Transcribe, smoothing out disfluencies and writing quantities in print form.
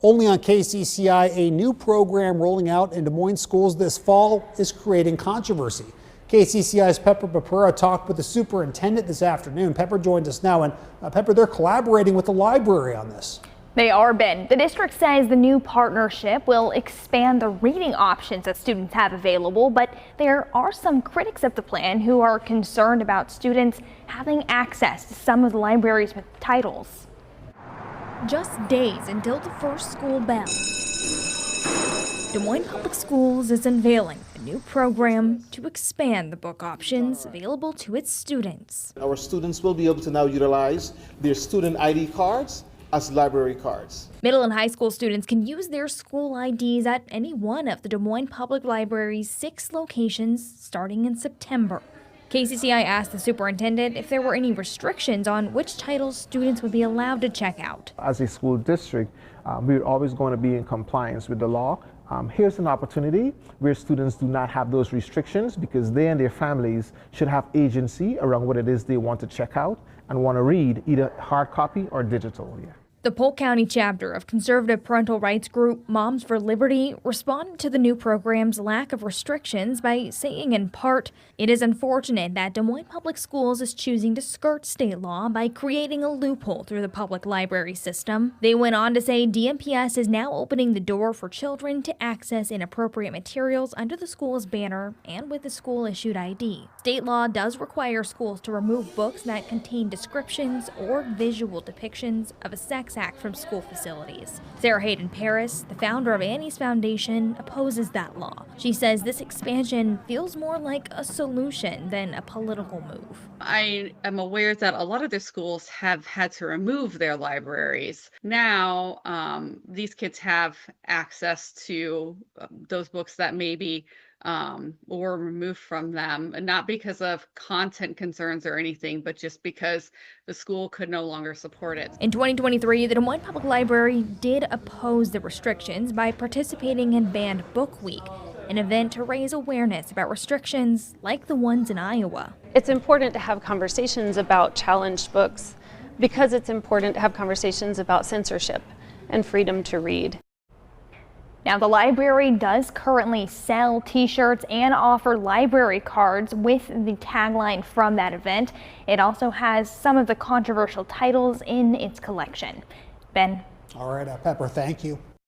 Only on KCCI, a new program rolling out in Des Moines schools this fall is creating controversy. KCCI's Pepper Papura talked with the superintendent this afternoon. Pepper joins us now, and Pepper, they're collaborating with the library on this. They are, Ben. The district says the new partnership will expand the reading options that students have available, but there are some critics of the plan who are concerned about students having access to some of the library's titles. Just days until the first school bell, Des Moines Public Schools is unveiling a new program to expand the book options available to its students. Our students will be able to now utilize their student ID cards as library cards. Middle and high school students can use their school IDs at any one of the Des Moines Public Library's 6 locations starting in September. KCCI asked the superintendent if there were any restrictions on which titles students would be allowed to check out. As a school district, we're always going to be in compliance with the law. Here's an opportunity where students do not have those restrictions because they and their families should have agency around what it is they want to check out and want to read, either hard copy or digital. Yeah. The Polk County chapter of conservative parental rights group Moms for Liberty responded to the new program's lack of restrictions by saying in part, "It is unfortunate that Des Moines Public Schools is choosing to skirt state law by creating a loophole through the public library system." They went on to say DMPS is now opening the door for children to access inappropriate materials under the school's banner and with a school-issued ID. State law does require schools to remove books that contain descriptions or visual depictions of a sex act from school facilities. Sarah Hayden Paris, the founder of Annie's Foundation, opposes that law. She says this expansion feels more like a solution than a political move. I am aware that a lot of the schools have had to remove their libraries. Now, these kids have access to those books that maybe were removed from them, and not because of content concerns or anything, but just because the school could no longer support it. In 2023, the Des Moines Public Library did oppose the restrictions by participating in Banned Book Week, an event to raise awareness about restrictions like the ones in Iowa. It's important to have conversations about challenged books because it's important to have conversations about censorship and freedom to read. Now, the library does currently sell t-shirts and offer library cards with the tagline from that event. It also has some of the controversial titles in its collection. Ben? All right, Pepper, thank you.